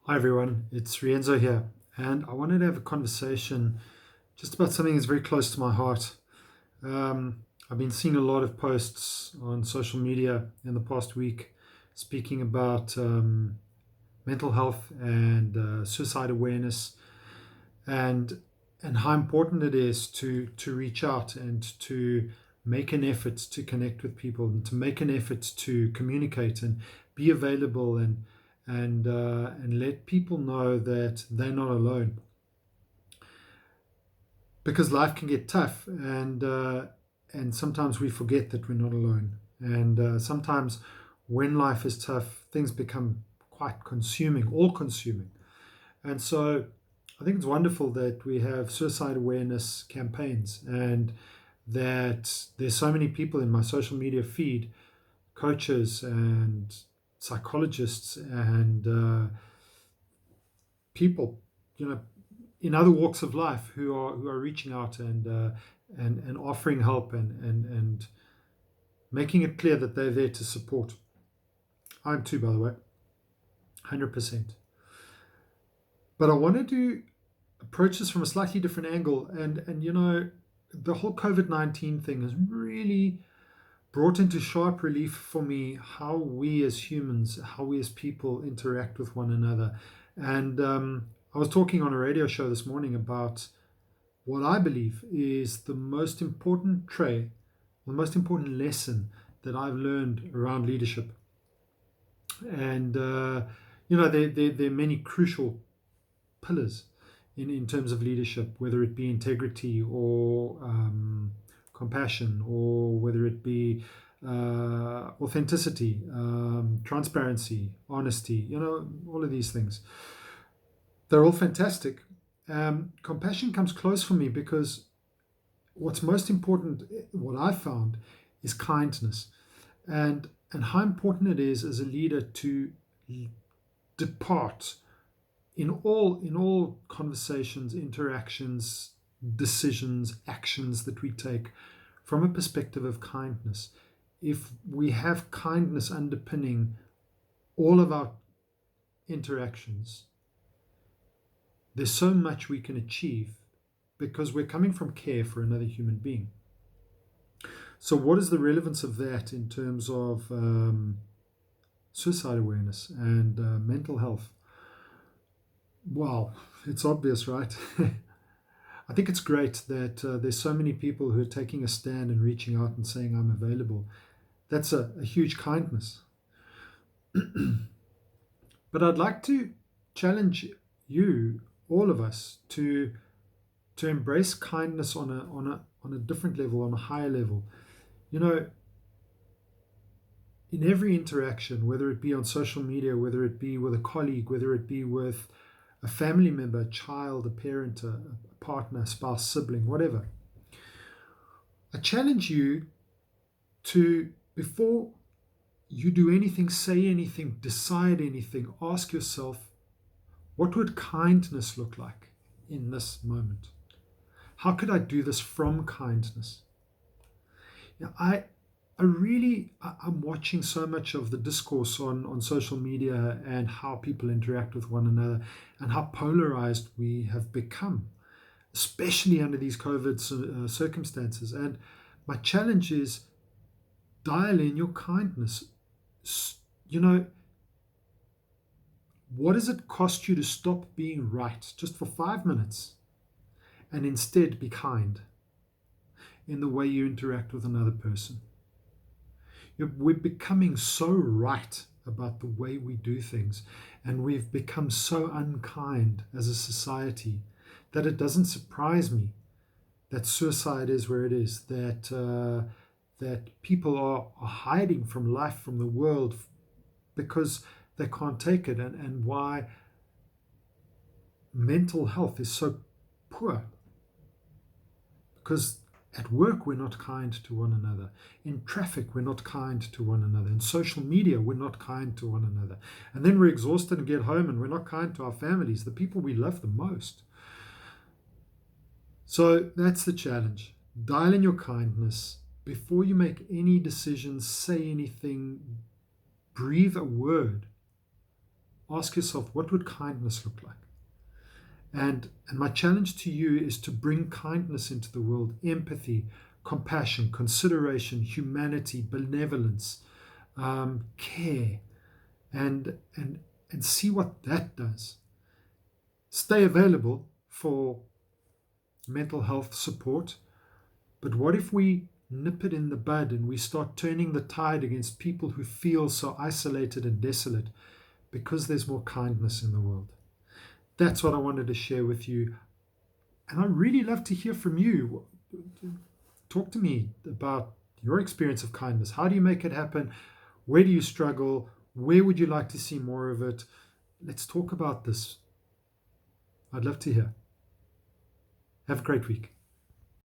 Hi everyone, it's Rienzo here, and I wanted to have a conversation just about something that's very close to my heart. I've been seeing a lot of posts on social media in the past week speaking about mental health and suicide awareness, and how important it is to reach out and to make an effort to connect with people and to make an effort to communicate and be available and let people know that they're not alone, because life can get tough, and sometimes we forget that we're not alone, and sometimes when life is tough things become quite consuming, all consuming. And so I think it's wonderful that we have suicide awareness campaigns, and that there's so many people in my social media feed, coaches and psychologists and people, you know, in other walks of life who are reaching out and offering help and making it clear that they're there to support. I'm too, by the way, 100%. But I wanted to approach this from a slightly different angle, and the whole COVID-19 thing has really brought into sharp relief for me how we as humans, how we as people interact with one another. And I was talking on a radio show this morning about what I believe is the most important trait, the most important lesson that I've learned around leadership. And, there are many crucial pillars in terms of leadership, whether it be integrity or compassion, or whether it be authenticity, transparency, honesty, all of these things. They're all fantastic. Compassion comes close for me because what's most important, what I've found, is kindness, and how important it is as a leader to depart in all conversations, interactions, decisions, actions that we take from a perspective of kindness. If we have kindness underpinning all of our interactions, there's so much we can achieve because we're coming from care for another human being. So, what is the relevance of that in terms of suicide awareness and mental health? Well, it's obvious, right? I think it's great that there's so many people who are taking a stand and reaching out and saying, I'm available. That's a huge kindness. But I'd like to challenge you, all of us, to embrace kindness on a different level, on a higher level. You know, in every interaction, whether it be on social media, whether it be with a colleague, whether it be with a family member, a child, a parent, a partner, a spouse, sibling, whatever, I challenge you to, before you do anything, say anything, decide anything, ask yourself, what would kindness look like in this moment? How could I do this from kindness? I'm watching so much of the discourse on social media and how people interact with one another and how polarized we have become, especially under these COVID circumstances. And my challenge is, dial in your kindness. You know, what does it cost you to stop being right just for 5 minutes and instead be kind in the way you interact with another person? We're becoming so right about the way we do things, and we've become so unkind as a society that it doesn't surprise me that suicide is where it is, that people are hiding from life, from the world, because they can't take it, and why mental health is so poor. Because at work, we're not kind to one another. In traffic, we're not kind to one another. In social media, we're not kind to one another. And then we're exhausted and get home and we're not kind to our families, the people we love the most. So that's the challenge. Dial in your kindness. Before you make any decisions, say anything, breathe a word ask yourself, what would kindness look like? And my challenge to you is to bring kindness into the world, empathy, compassion, consideration, humanity, benevolence, care, and see what that does. Stay available for mental health support, but what if we nip it in the bud and we start turning the tide against people who feel so isolated and desolate because there's more kindness in the world? That's what I wanted to share with you. And I really love to hear from you. Talk to me about your experience of kindness. How do you make it happen? Where do you struggle? Where would you like to see more of it? Let's talk about this. I'd love to hear. Have a great week.